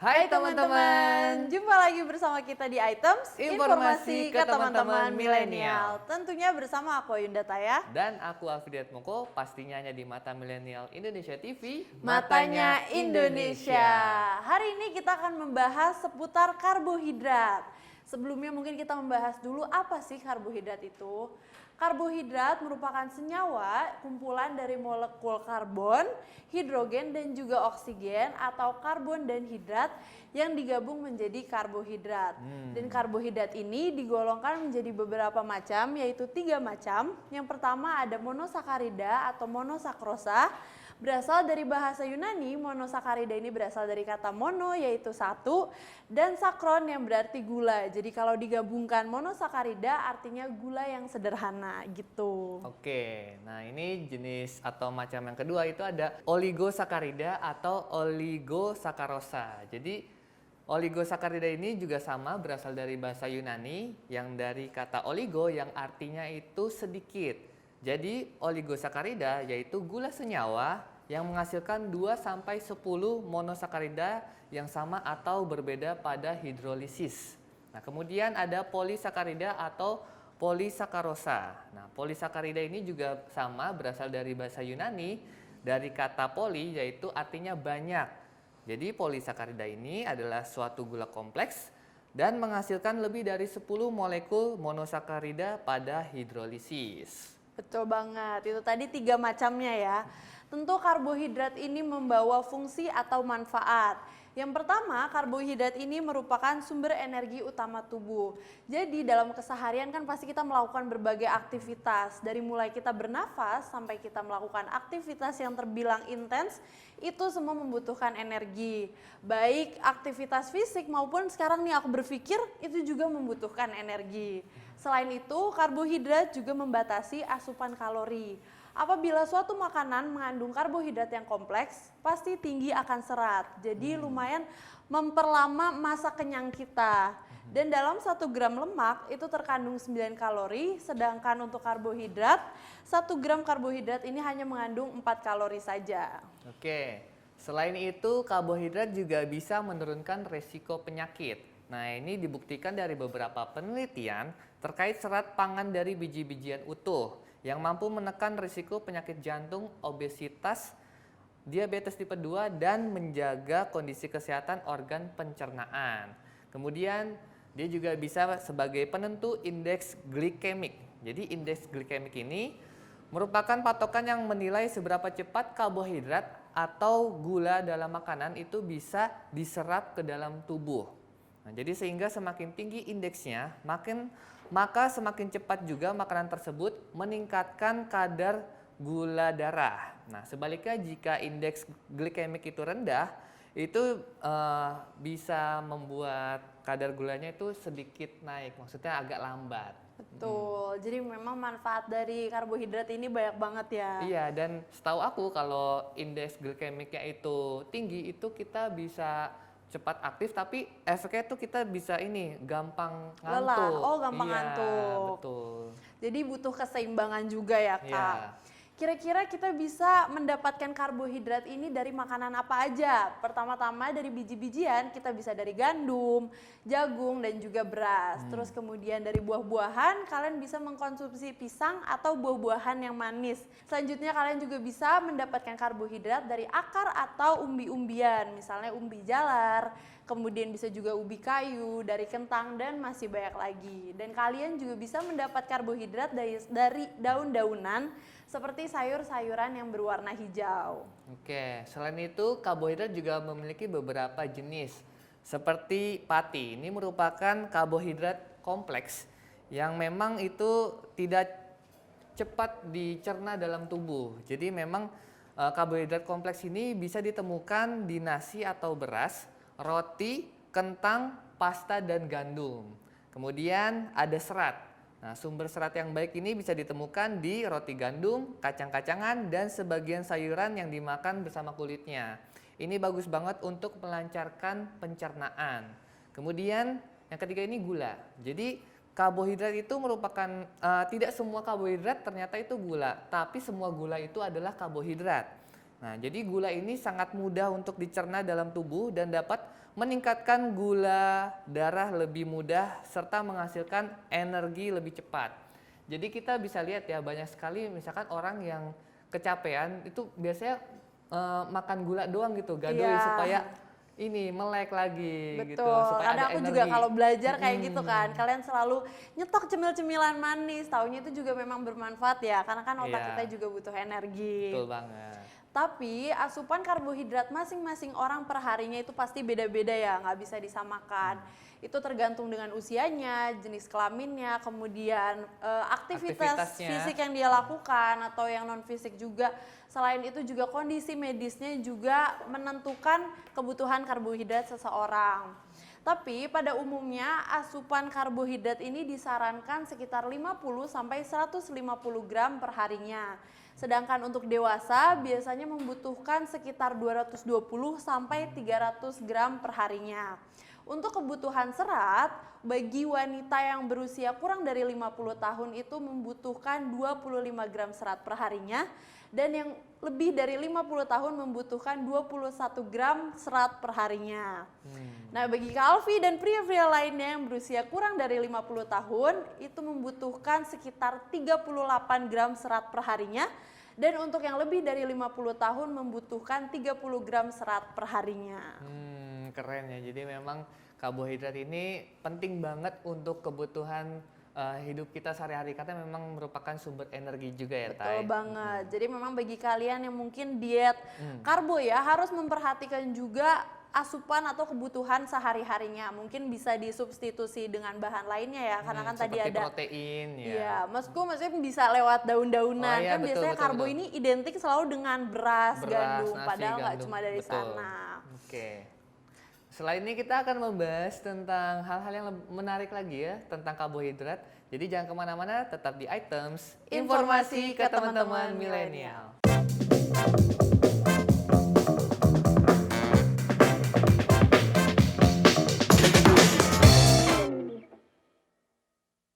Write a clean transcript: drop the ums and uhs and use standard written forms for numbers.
Hai teman-teman, jumpa lagi bersama kita di Items Informasi ke teman-teman milenial. Tentunya bersama aku Yunda Taya Dan aku Alfidiat Moko, pastinya hanya di Mata Milenial Indonesia TV, Matanya Indonesia. Hari ini kita akan membahas seputar karbohidrat. Sebelumnya mungkin kita membahas dulu apa sih karbohidrat itu. Karbohidrat merupakan senyawa kumpulan dari molekul karbon, hidrogen dan juga oksigen atau karbon dan hidrat yang digabung menjadi karbohidrat. Dan karbohidrat ini digolongkan menjadi beberapa macam, yaitu 3 macam. Yang pertama ada monosakarida atau monosakrosa. Berasal dari bahasa Yunani, monosakarida ini berasal dari kata mono yaitu satu dan sakron yang berarti gula. Jadi kalau digabungkan monosakarida artinya gula yang sederhana gitu. Oke, nah ini jenis atau macam yang kedua itu ada oligosakarida atau oligosakarosa. Jadi oligosakarida ini juga sama berasal dari bahasa Yunani yang dari kata oligo yang artinya itu sedikit. Jadi oligosakarida yaitu gula senyawa yang menghasilkan 2-10 monosakarida yang sama atau berbeda pada hidrolisis. Nah, kemudian ada polisakarida atau polisakarosa. Nah, polisakarida ini juga sama berasal dari bahasa Yunani dari kata poli yaitu artinya banyak. Jadi polisakarida ini adalah suatu gula kompleks dan menghasilkan lebih dari 10 molekul monosakarida pada hidrolisis. Betul banget, itu tadi 3 macamnya ya. Tentu karbohidrat ini membawa fungsi atau manfaat. Yang pertama, karbohidrat ini merupakan sumber energi utama tubuh. Jadi dalam keseharian kan pasti kita melakukan berbagai aktivitas. Dari mulai kita bernafas sampai kita melakukan aktivitas yang terbilang intens, itu semua membutuhkan energi. Baik aktivitas fisik maupun sekarang nih aku berpikir itu juga membutuhkan energi. Selain itu, karbohidrat juga membatasi asupan kalori. Apabila suatu makanan mengandung karbohidrat yang kompleks, pasti tinggi akan serat. Jadi lumayan memperlama masa kenyang kita. Dan dalam 1 gram lemak itu terkandung 9 kalori, sedangkan untuk karbohidrat, 1 gram karbohidrat ini hanya mengandung 4 kalori saja. Oke, selain itu karbohidrat juga bisa menurunkan resiko penyakit. Nah, ini dibuktikan dari beberapa penelitian terkait serat pangan dari biji-bijian utuh yang mampu menekan risiko penyakit jantung, obesitas, diabetes tipe 2, dan menjaga kondisi kesehatan organ pencernaan. Kemudian dia juga bisa sebagai penentu indeks glikemik. Jadi indeks glikemik ini merupakan patokan yang menilai seberapa cepat karbohidrat atau gula dalam makanan itu bisa diserap ke dalam tubuh. Nah, jadi sehingga semakin tinggi indeksnya, maka semakin cepat juga makanan tersebut meningkatkan kadar gula darah. Nah, sebaliknya jika indeks glikemik itu rendah, itu bisa membuat kadar gulanya itu sedikit naik, maksudnya agak lambat. Betul, jadi memang manfaat dari karbohidrat ini banyak banget ya. Iya, dan setahu aku kalau indeks glikemiknya itu tinggi, itu kita bisa cepat aktif, tapi efeknya tuh kita bisa gampang ngantuk. Lelah, oh gampang Iya, ngantuk. betul. Jadi butuh keseimbangan juga ya Kak. Iya. Kira-kira kita bisa mendapatkan karbohidrat ini dari makanan apa aja? Pertama-tama dari biji-bijian, kita bisa dari gandum, jagung, dan juga beras. Terus kemudian dari buah-buahan, kalian bisa mengkonsumsi pisang atau buah-buahan yang manis. Selanjutnya kalian juga bisa mendapatkan karbohidrat dari akar atau umbi-umbian, misalnya umbi jalar, kemudian bisa juga ubi kayu, dari kentang, dan masih banyak lagi. Dan kalian juga bisa mendapat karbohidrat dari daun-daunan, seperti sayur-sayuran yang berwarna hijau. Oke, selain itu karbohidrat juga memiliki beberapa jenis. Seperti pati, ini merupakan karbohidrat kompleks yang memang itu tidak cepat dicerna dalam tubuh. Jadi memang karbohidrat kompleks ini bisa ditemukan di nasi atau beras, roti, kentang, pasta, dan gandum. Kemudian ada serat. Nah, sumber serat yang baik ini bisa ditemukan di roti gandum, kacang-kacangan, dan sebagian sayuran yang dimakan bersama kulitnya. Ini bagus banget untuk melancarkan pencernaan. Kemudian yang ketiga ini gula. Jadi karbohidrat itu merupakan, tidak semua karbohidrat ternyata itu gula, tapi semua gula itu adalah karbohidrat. Nah, jadi gula ini sangat mudah untuk dicerna dalam tubuh dan dapat meningkatkan gula darah lebih mudah, serta menghasilkan energi lebih cepat. Jadi kita bisa lihat ya, banyak sekali misalkan orang yang kecapean itu biasanya makan gula doang gitu, gadoy Iya. supaya ini melek lagi gitu, Betul, supaya karena ada aku energi. juga kalau belajar kayak gitu Mm-mm. kan, kalian selalu nyetok cemil-cemilan manis, taunya itu juga memang bermanfaat ya, karena kan otak Iya. kita juga butuh energi. Betul banget. Tapi asupan karbohidrat masing-masing orang per harinya itu pasti beda-beda ya, nggak bisa disamakan. Itu tergantung dengan usianya, jenis kelaminnya, kemudian aktivitas Aktivitasnya. fisik yang dia lakukan atau yang non fisik juga. Selain itu juga kondisi medisnya juga menentukan kebutuhan karbohidrat seseorang. Tapi pada umumnya asupan karbohidrat ini disarankan sekitar 50 sampai 150 gram per harinya. Sedangkan untuk dewasa biasanya membutuhkan sekitar 220 sampai 300 gram per harinya. Untuk kebutuhan serat, bagi wanita yang berusia kurang dari 50 tahun itu membutuhkan 25 gram serat per harinya, dan yang lebih dari 50 tahun membutuhkan 21 gram serat per harinya. Nah, bagi Kak Alfi dan pria-pria lainnya yang berusia kurang dari 50 tahun itu membutuhkan sekitar 38 gram serat per harinya, dan untuk yang lebih dari 50 tahun membutuhkan 30 gram serat per harinya. Keren ya. Jadi memang karbohidrat ini penting banget untuk kebutuhan hidup kita sehari-hari, karena memang merupakan sumber energi juga ya, Betul Tai. banget. Jadi memang bagi kalian yang mungkin diet karbo ya, harus memperhatikan juga asupan atau kebutuhan sehari-harinya. Mungkin bisa disubstitusi dengan bahan lainnya ya, karena kan tadi Seperti ada protein ya. Iya, maksudnya bisa lewat daun-daunan. Oh iya, Kan betul, biasanya betul, karbo betul. ini identik selalu dengan beras, gandum, nasi, padahal nggak gandum. cuma dari Betul. sana. Oke. Selain ini kita akan membahas tentang hal-hal yang menarik lagi ya tentang karbohidrat. Jadi jangan kemana-mana, tetap di Items Informasi ke teman-teman milenial. milenial.